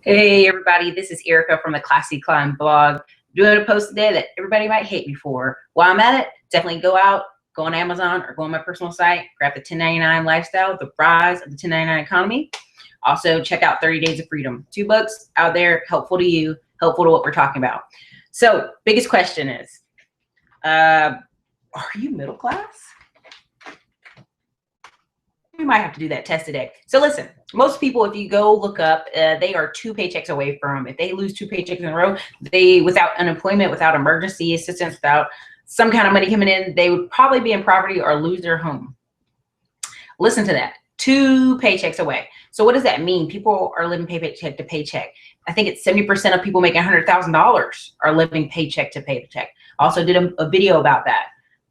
Hey everybody, this is Erica from the Classy Climb blog. Doing a post today that everybody might hate me for. While I'm at it, definitely go on Amazon or go on my personal site, grab the 1099 lifestyle, the rise of the 1099 economy. Also check out 30 Days of Freedom. 2 books out there, helpful to you, helpful to what we're talking about. So biggest question is, are you middle class? We might have to do that test today. So listen, most people, if you go look up, they are 2 paychecks away from, if they lose 2 paychecks in a row, without unemployment, without emergency assistance, without some kind of money coming in, they would probably be in poverty or lose their home. Listen to that, 2 paychecks away. So what does that mean? People are living paycheck to paycheck. I think it's 70% of people making $100,000 are living paycheck to paycheck. Also did a video about that.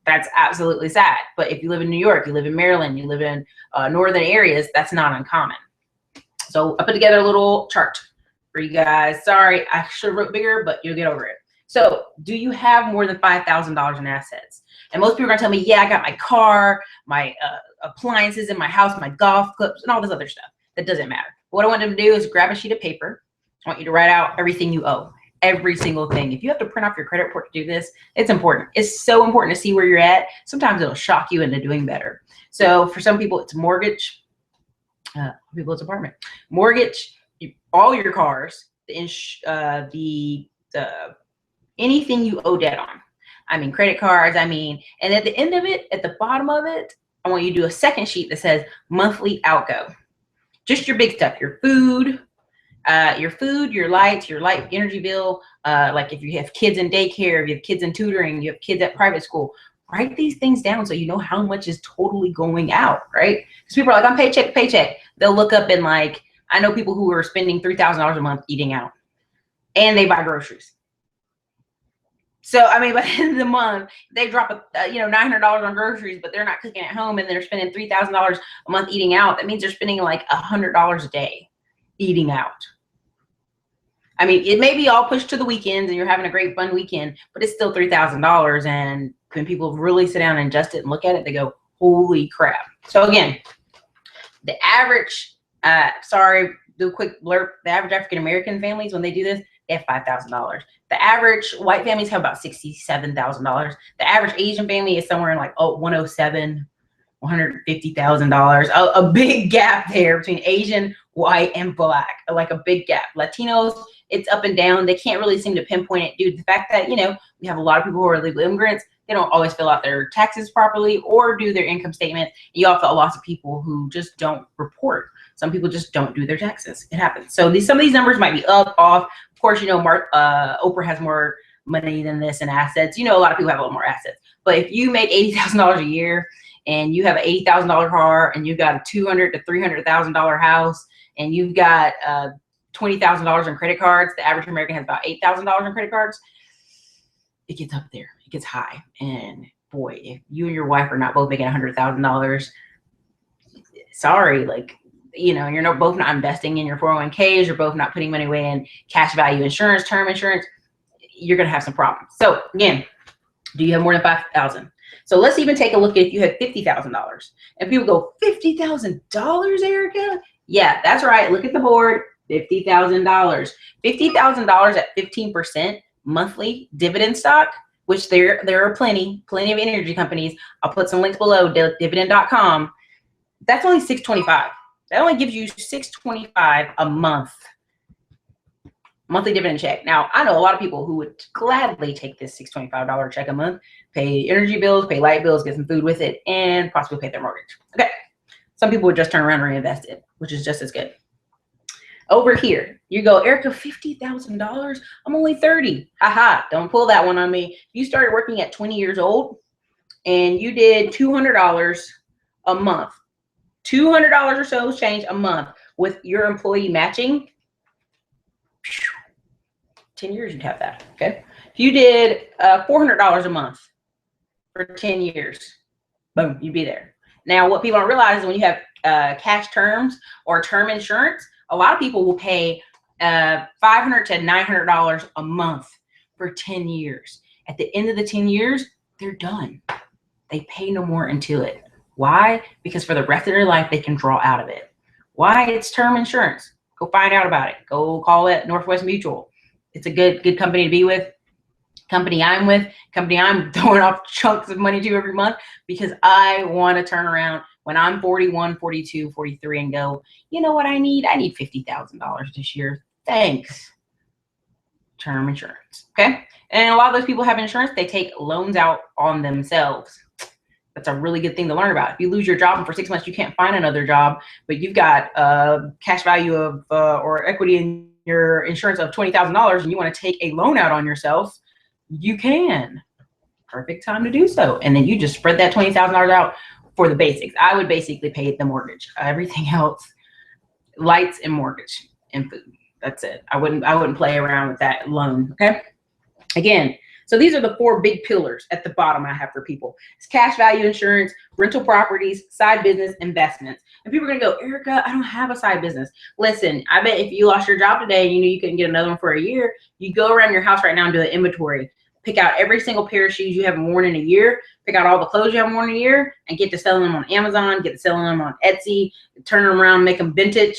That's absolutely sad. But if you live in New York, you live in Maryland, you live in northern areas, that's not uncommon. So I put together a little chart for you guys. Sorry, I should have wrote bigger, but you'll get over it. So do you have more than $5,000 in assets? And most people are gonna tell me, yeah, I got my car, my appliances in my house, my golf clubs, and all this other stuff. That doesn't matter. What I want them to do is grab a sheet of paper. I want you to write out everything you owe. Every single thing. If you have to print off your credit report to do this, it's important. It's so important to see where you're at. Sometimes it'll shock you into doing better. So for some people, it's mortgage. People, it's apartment. Mortgage, all your cars, anything you owe debt on. I mean, credit cards, and at the end of it, at the bottom of it, I want you to do a second sheet that says monthly outgo. Just your big stuff, your food, your lights, your light energy bill, like if you have kids in daycare, if you have kids in tutoring, you have kids at private school, write these things down so you know how much is totally going out, right? Because people are like, I'm paycheck to paycheck. They'll look up and like, I know people who are spending $3,000 a month eating out and they buy groceries. So, I mean, by the end of the month, they drop $900 on groceries, but they're not cooking at home and they're spending $3,000 a month eating out. That means they're spending like $100 a day eating out. I mean, it may be all pushed to the weekends and you're having a great fun weekend, but it's still $3,000. And when people really sit down and adjust it and look at it, they go, holy crap. So again, the average, do a quick blurb. The average African-American families, when they do this, they have $5,000. The average white families have about $67,000. The average Asian family is somewhere in like $107,000, $150,000. A big gap there between Asian, white, and black, like a big gap. Latinos, it's up and down. They can't really seem to pinpoint it due to the fact that, we have a lot of people who are illegal immigrants. They don't always fill out their taxes properly or do their income statement. You also have lots of people who just don't report. Some people just don't do their taxes. It happens. So some of these numbers might be up, off. Of course, Oprah has more money than this in assets. A lot of people have a lot more assets. But if you make $80,000 a year and you have an $80,000 car and you've got a $200,000 to $300,000 house and you've got $20,000 in credit cards, the average American has about $8,000 in credit cards. It gets up there. It gets high. And boy, if you and your wife are not both making $100,000, sorry, you're both not investing in your 401ks, you're both not putting money away in cash value insurance, term insurance, you're going to have some problems. So again, do you have more than $5,000? So let's even take a look at if you have $50,000. And people go, $50,000, Erica? Yeah, that's right. Look at the board. $50,000. $50,000 at 15% monthly dividend stock, which there are plenty of energy companies. I'll put some links below, dividend.com. That's only $625. That only gives you $625 a month. Monthly dividend check. Now, I know a lot of people who would gladly take this $625 check a month, pay energy bills, pay light bills, get some food with it, and possibly pay their mortgage. Okay. Some people would just turn around and reinvest it, which is just as good. Over here, you go, Erica, $50,000? I'm only 30. Haha, don't pull that one on me. If you started working at 20 years old and you did $200 a month, $200 or so change a month with your employee matching, 10 years you'd have that, okay? If you did $400 a month for 10 years, boom, you'd be there. Now, what people don't realize is when you have cash terms or term insurance, a lot of people will pay $500 to $900 a month for 10 years. At the end of the 10 years, they're done. They pay no more into it. Why? Because for the rest of their life, they can draw out of it. Why? It's term insurance. Go find out about it. Go call it Northwest Mutual. It's a good company to be with. Company I'm with, company I'm throwing off chunks of money to every month, because I want to turn around when I'm 41, 42, 43 and go, you know what I need? I need $50,000 this year. Thanks. Term insurance. Okay. And a lot of those people have insurance. They take loans out on themselves. That's a really good thing to learn about. If you lose your job and for 6 months you can't find another job, but you've got cash value of or equity in your insurance of $20,000 and you want to take a loan out on yourself, you can. Perfect time to do so. And then you just spread that $20,000 out for the basics. I would basically pay the mortgage. Everything else, lights and mortgage and food. That's it. I wouldn't play around with that loan. Okay. Again, so these are the 4 big pillars at the bottom I have for people. It's cash value insurance, rental properties, side business, investments. And people are going to go, Erica, I don't have a side business. Listen, I bet if you lost your job today and you knew you couldn't get another one for a year, you go around your house right now and do an inventory. Pick out every single pair of shoes you haven't worn in a year. Pick out all the clothes you haven't worn in a year and get to selling them on Amazon, get to selling them on Etsy, turn them around, make them vintage,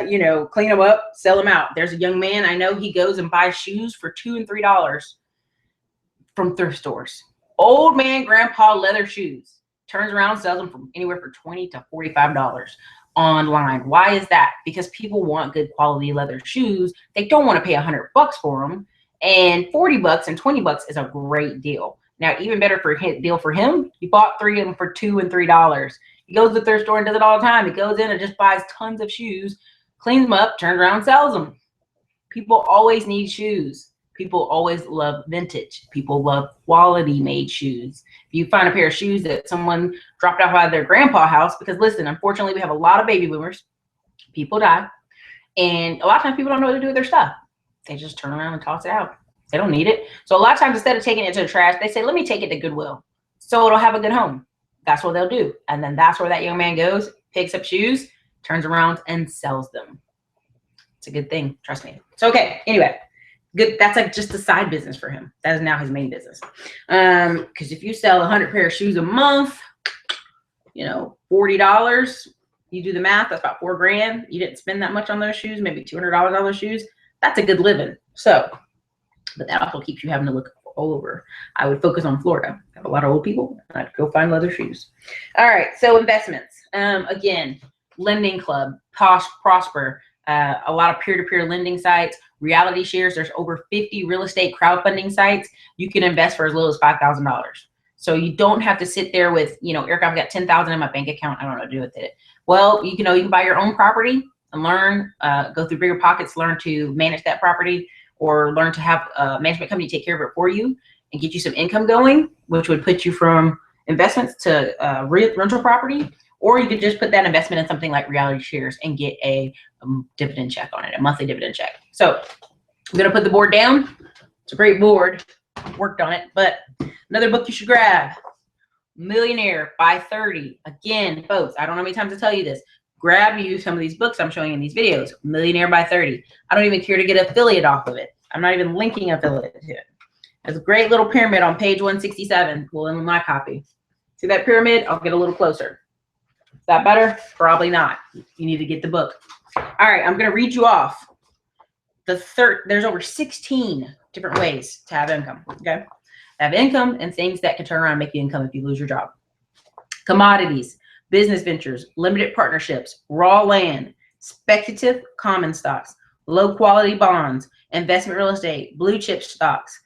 you know, clean them up, sell them out. There's a young man I know, he goes and buys shoes for $2 and $3 from thrift stores. Old man, grandpa leather shoes. Turns around, sells them from anywhere from $20 to $45 online. Why is that? Because people want good quality leather shoes. They don't want to pay $100 for them. And $40 and $20 is a great deal. Now, even better for a deal for him, he bought 3 of them for $2 and $3. He goes to the thrift store and does it all the time. He goes in and just buys tons of shoes, cleans them up, turns around, sells them. People always need shoes. People always love vintage. People love quality made shoes. If you find a pair of shoes that someone dropped off out of their grandpa house, because listen, unfortunately, we have a lot of baby boomers. People die. And a lot of times people don't know what to do with their stuff. They just turn around and toss it out. They don't need it. So a lot of times, instead of taking it to the trash, they say, let me take it to Goodwill so it'll have a good home. That's what they'll do. And then that's where that young man goes, picks up shoes, turns around and sells them. It's a good thing. Trust me. So, okay. Anyway, good. That's like just a side business for him. That is now his main business. Because if you sell 100 pair of shoes a month, you know, $40, you do the math, that's about $4 grand. You didn't spend that much on those shoes, maybe $200 on those shoes. That's a good living. So, but that also keeps you having to look all over. I would focus on Florida. I have a lot of old people. I'd go find leather shoes. All right. So investments. Again, Lending Club, Prosper, a lot of peer-to-peer lending sites, reality shares. There's over 50 real estate crowdfunding sites. You can invest for as little as $5,000. So you don't have to sit there with, you know, Eric, I've got $10,000 in my bank account. I don't know what to do with it. Well, you can buy your own property and learn, go through Bigger Pockets, learn to manage that property, or learn to have a management company take care of it for you and get you some income going, which would put you from investments to rental property. Or you could just put that investment in something like reality shares and get a dividend check on it, a monthly dividend check. So I'm going to put the board down. It's a great board. Worked on it. But another book you should grab, Millionaire by 30. Again, folks, I don't know how many times to tell you this. Grab you some of these books I'm showing in these videos. Millionaire by 30. I don't even care to get affiliate off of it. I'm not even linking affiliate to it. There's a great little pyramid on page 167. Well, in my copy. See that pyramid? I'll get a little closer. Is that better? Probably not. You need to get the book. All right, I'm going to read you off. There's over 16 different ways to have income. Okay, have income and things that can turn around and make you income if you lose your job. Commodities, business ventures, limited partnerships, raw land, speculative common stocks, low quality bonds, investment real estate, blue chip stocks,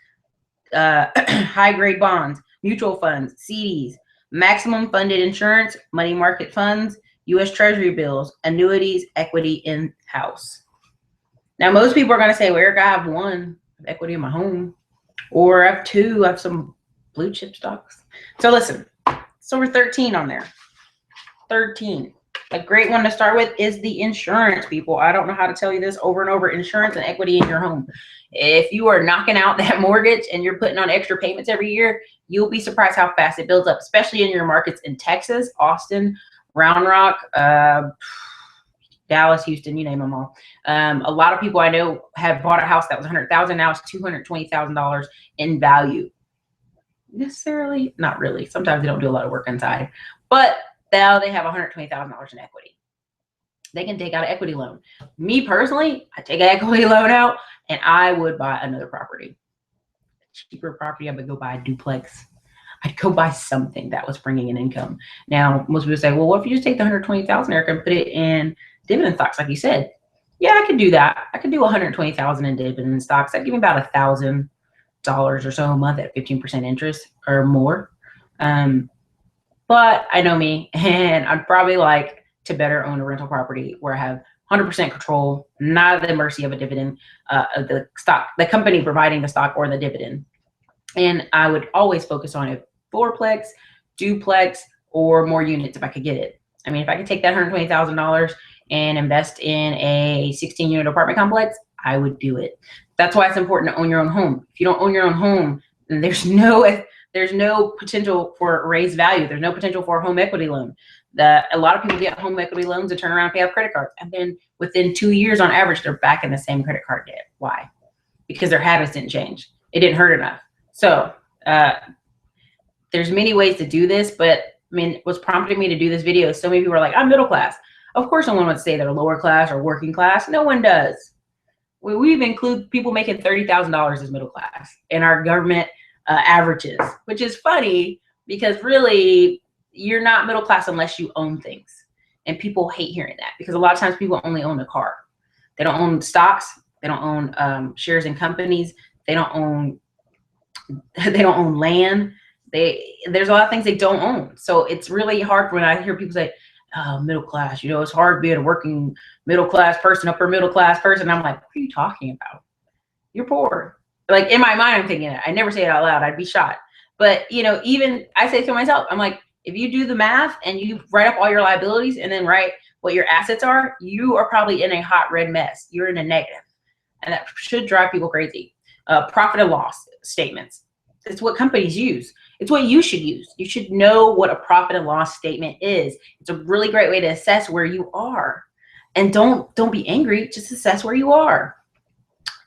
high grade bonds, mutual funds, CDs, maximum funded insurance, money market funds, U.S. Treasury bills, annuities, equity in house. Now, most people are going to say, well, Eric, I have one equity in my home, or I have two, I have some blue chip stocks. So listen, it's over 13 on there. 13. A great one to start with is the insurance, people. I don't know how to tell you this over and over. Insurance and equity in your home. If you are knocking out that mortgage and you're putting on extra payments every year, you'll be surprised how fast it builds up, especially in your markets in Texas, Austin, Round Rock, Dallas, Houston, you name them all. A lot of people I know have bought a house that was $100,000. Now it's $220,000 in value. Necessarily, not really. Sometimes they don't do a lot of work inside, but now they have $120,000 in equity. they can take out an equity loan. Me personally, I take an equity loan out and I would buy another property. Cheaper property, I would go buy a duplex. I'd go buy something that was bringing in income. Now, most people say, well, what if you just take the 120,000, Erica, and put it in dividend stocks, like you said? Yeah, I could do that. I could do 120,000 in dividend stocks. That'd give me about $1,000 or so a month at 15% interest or more. But I know me, and I'd probably like to better own a rental property where I have 100% control, not at the mercy of a dividend, of the stock, the company providing the stock or the dividend. And I would always focus on a fourplex, duplex, or more units if I could get it. I mean, if I could take that $120,000 and invest in a 16-unit apartment complex, I would do it. That's why it's important to own your own home. If you don't own your own home, then there's no potential for raised value. There's no potential for a home equity loan. A lot of people get home equity loans and turn around and pay off credit cards. And then within 2 years on average, they're back in the same credit card debt. Why? Because their habits didn't change. It didn't hurt enough. So there's many ways to do this, but I mean, what's prompting me to do this video is so many people are like, I'm middle class. Of course, no one would say they're lower class or working class. No one does. We even include people making $30,000 as middle class in our government averages, which is funny because really you're not middle class unless you own things. And people hate hearing that because a lot of times people only own a car. They don't own stocks. They don't own shares in companies. They don't own land. There's a lot of things they don't own. So it's really hard when I hear people say, oh, middle class, you know, it's hard being a working middle class person, upper middle class person. I'm like, what are you talking about? You're poor. Like in my mind, I'm thinking it. I never say it out loud. I'd be shot. But, you know, even I say to myself, I'm like, if you do the math and you write up all your liabilities and then write what your assets are, you are probably in a hot red mess. You're in a negative. And that should drive people crazy. Profit and loss statements. It's what companies use. It's what you should use. You should know what a profit and loss statement is. It's a really great way to assess where you are. And don't be angry, just assess where you are.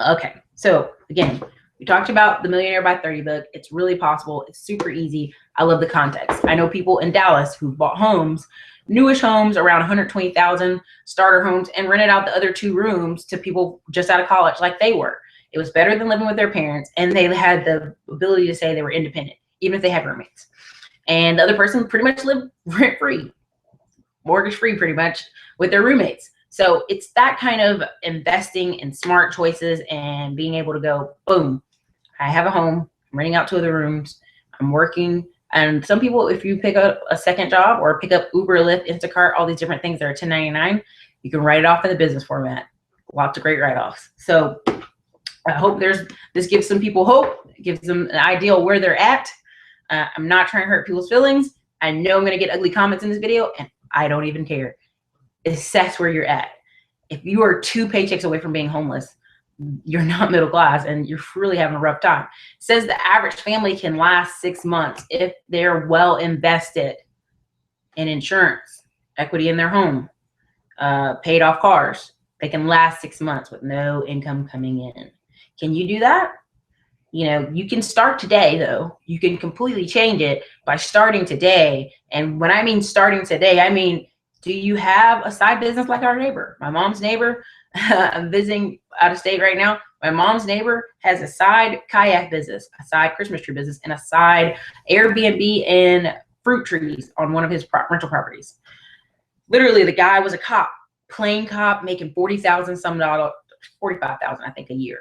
Okay, so again, we talked about the Millionaire by 30 book. It's really possible. It's super easy. I love the context. I know people in Dallas who bought homes, newish homes around 120,000 starter homes, and rented out the other 2 rooms to people just out of college like they were. It was better than living with their parents, and they had the ability to say they were independent, even if they had roommates. And the other person pretty much lived rent-free, mortgage-free pretty much, with their roommates. So it's that kind of investing in smart choices and being able to go, boom, I have a home, I'm renting out 2 other rooms, I'm working. And some people, if you pick up a second job or pick up Uber, Lyft, Instacart, all these different things that are 1099, you can write it off in the business format. Lots of great write-offs. So I hope this gives some people hope, gives them an idea of where they're at. I'm not trying to hurt people's feelings. I know I'm going to get ugly comments in this video, and I don't even care. Assess where you're at. If you are 2 paychecks away from being homeless, you're not middle class and you're really having a rough time. It says the average family can last 6 months if they're well invested in insurance, equity in their home, paid off cars. They can last 6 months with no income coming in. Can you do that? You know, you can start today though. You can completely change it by starting today. And when I mean starting today, I mean, do you have a side business like our neighbor? My mom's neighbor, I'm visiting out of state right now. My mom's neighbor has a side kayak business, a side Christmas tree business, and a side Airbnb and fruit trees on one of his rental properties. Literally, the guy was a cop, plain cop, making $40,000 some dollars, $45,000 I think a year,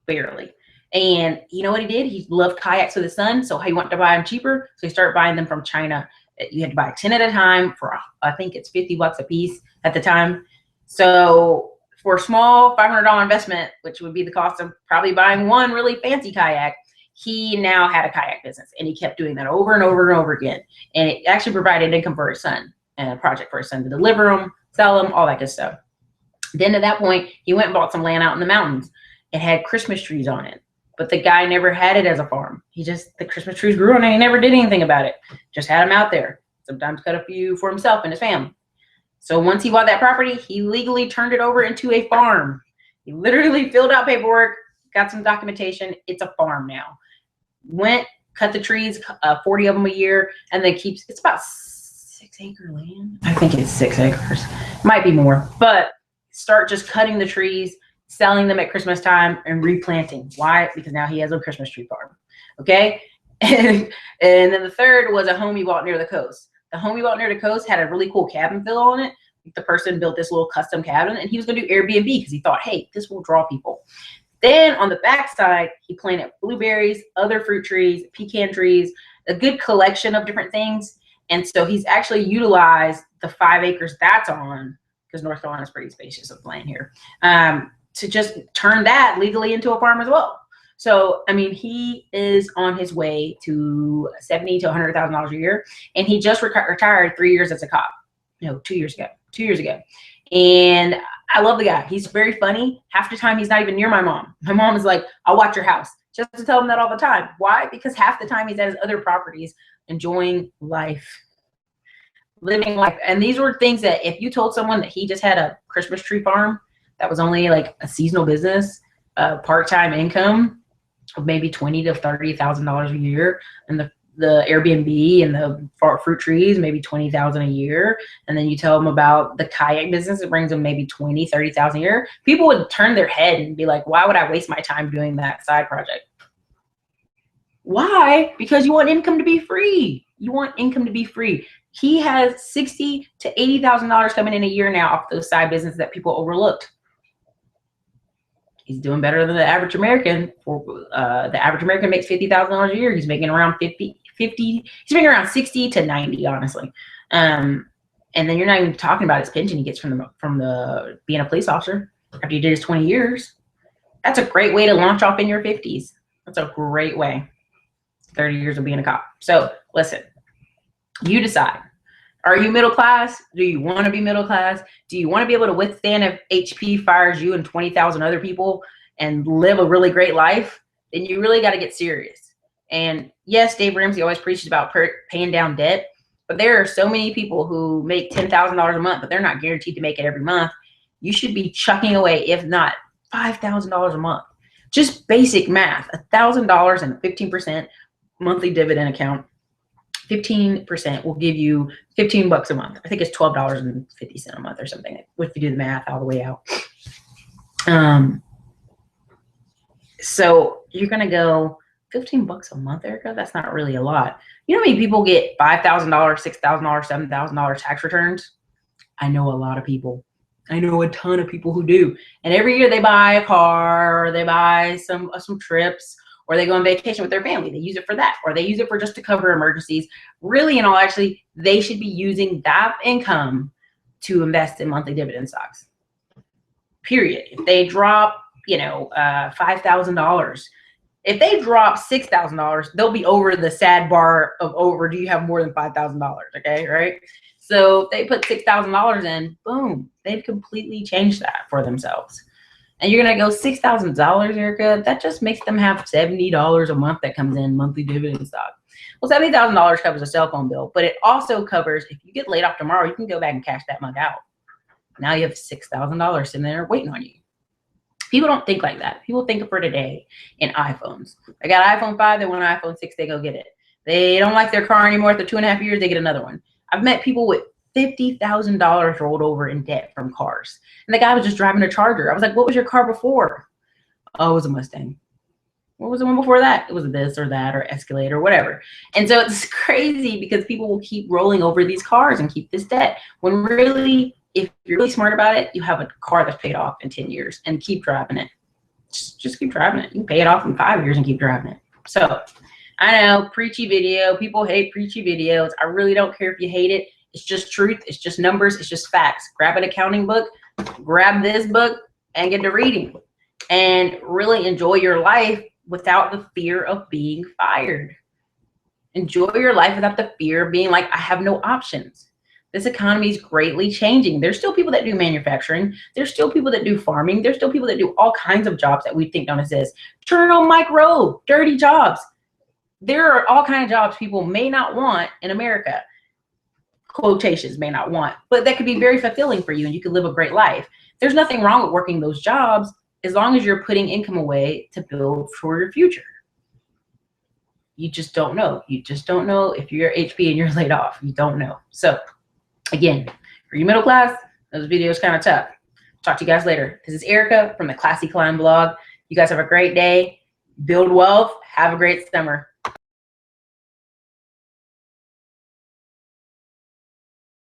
barely. And you know what he did? He loved kayaks with his son, so he wanted to buy them cheaper. So he started buying them from China. You had to buy 10 at a time for, I think it's $50 a piece at the time. So for a small $500 investment, which would be the cost of probably buying one really fancy kayak, he now had a kayak business, and he kept doing that over and over and over again. And it actually provided income for his son and a project for his son to deliver them, sell them, all that good stuff. Then at that point, he went and bought some land out in the mountains. It had Christmas trees on it. But the guy never had it as a farm. The Christmas trees grew on it. He never did anything about it. Just had them out there. Sometimes cut a few for himself and his family. So once he bought that property, he legally turned it over into a farm. He literally filled out paperwork, got some documentation. It's a farm now. Went, cut the trees, 40 of them a year, and then it's about 6 acre land. I think it's 6 acres. Might be more, but start just cutting the trees, selling them at Christmas time, and replanting. Why? Because now he has a Christmas tree farm. Okay. And then the third was a home he bought near the coast. The home he bought near the coast had a really cool cabin feel on it. The person built this little custom cabin, and he was going to do Airbnb because he thought, hey, this will draw people. Then on the backside, he planted blueberries, other fruit trees, pecan trees, a good collection of different things. And so he's actually utilized the 5 acres that's on, because North Carolina is pretty spacious of land here, to just turn that legally into a farm as well. So, I mean, he is on his way to $70,000 to $100,000 a year, and he just retired 3 years as a cop. No, 2 years ago. 2 years ago. And I love the guy. He's very funny. Half the time, he's not even near my mom. My mom is like, I'll watch your house. Just to tell him that all the time. Why? Because half the time he's at his other properties enjoying life, living life. And these were things that if you told someone that he just had a Christmas tree farm that was only like a seasonal business, part-time income of maybe $20,000 to $30,000 a year, and the Airbnb and the fruit trees, maybe $20,000 a year. And then you tell them about the kayak business, it brings them maybe $20,000, $30,000 a year. People would turn their head and be like, why would I waste my time doing that side project? Why? Because you want income to be free. You want income to be free. He has $60,000 to $80,000 coming in a year now off those side businesses that people overlooked. He's doing better than the average American. The average American makes $50,000 a year. He's making around 50. He's making around 60 to 90, honestly. And then you're not even talking about his pension he gets from the being a police officer after he did his 20 years. That's a great way to launch off in your 50s. That's a great way. 30 years of being a cop. So listen, you decide. Are you middle class? Do you want to be middle class? Do you want to be able to withstand if HP fires you and 20,000 other people and live a really great life? Then you really got to get serious. And yes, Dave Ramsey always preaches about paying down debt, but there are so many people who make $10,000 a month, but they're not guaranteed to make it every month. You should be chucking away, if not $5,000 a month. Just basic math, $1,000 and a 15% monthly dividend account. 15% will give you $15 a month. I think it's $12.50 a month or something, if you do the math all the way out. So you're gonna go $15 a month, Erica? That's not really a lot. You know how many people get $5,000, $6,000, $7,000 tax returns? I know a lot of people. I know a ton of people who do. And every year they buy a car, or they buy some trips, or they go on vacation with their family. They use it for that, or they use it for just to cover emergencies. Really, in all, actually, they should be using that income to invest in monthly dividend stocks. Period. If they drop, $5,000, if they drop $6,000, they'll be over the sad bar of over. Do you have more than $5,000? Okay, right? So if they put $6,000 in, boom, they've completely changed that for themselves. And you're gonna go $6,000, Erica. That just makes them have $70 a month that comes in monthly dividend stock. Well, $70,000 covers a cell phone bill, but it also covers, if you get laid off tomorrow, you can go back and cash that month out. Now you have $6,000 sitting there waiting on you. People don't think like that. People think for today in iPhones. I got an iPhone 5, they want an iPhone 6, they go get it. They don't like their car anymore. After 2.5 years, they get another one. I've met people with $50,000 rolled over in debt from cars. And the guy was just driving a Charger. I was like, what was your car before? Oh, it was a Mustang. What was the one before that? It was a this or that or Escalade or whatever. And so it's crazy because people will keep rolling over these cars and keep this debt. When really, if you're really smart about it, you have a car that's paid off in 10 years and keep driving it. Just keep driving it. You can pay it off in 5 years and keep driving it. So I know, preachy video. People hate preachy videos. I really don't care if you hate it. It's just truth. It's just numbers. It's just facts. Grab an accounting book, grab this book, and get to reading. And really enjoy your life without the fear of being fired. Enjoy your life without the fear of being like, I have no options. This economy is greatly changing. There's still people that do manufacturing. There's still people that do farming. There's still people that do all kinds of jobs that we think don't exist. Turn on Mike Rowe, dirty jobs. There are all kinds of jobs people may not want in America. Quotations may not want, but that could be very fulfilling for you and you could live a great life. There's nothing wrong with working those jobs as long as you're putting income away to build for your future. You just don't know. You just don't know if you're HP and you're laid off. You don't know. So again, are you middle class? Those videos kind of tough. Talk to you guys later. This is Erica from the Classy Climb blog. You guys have a great day. Build wealth. Have a great summer.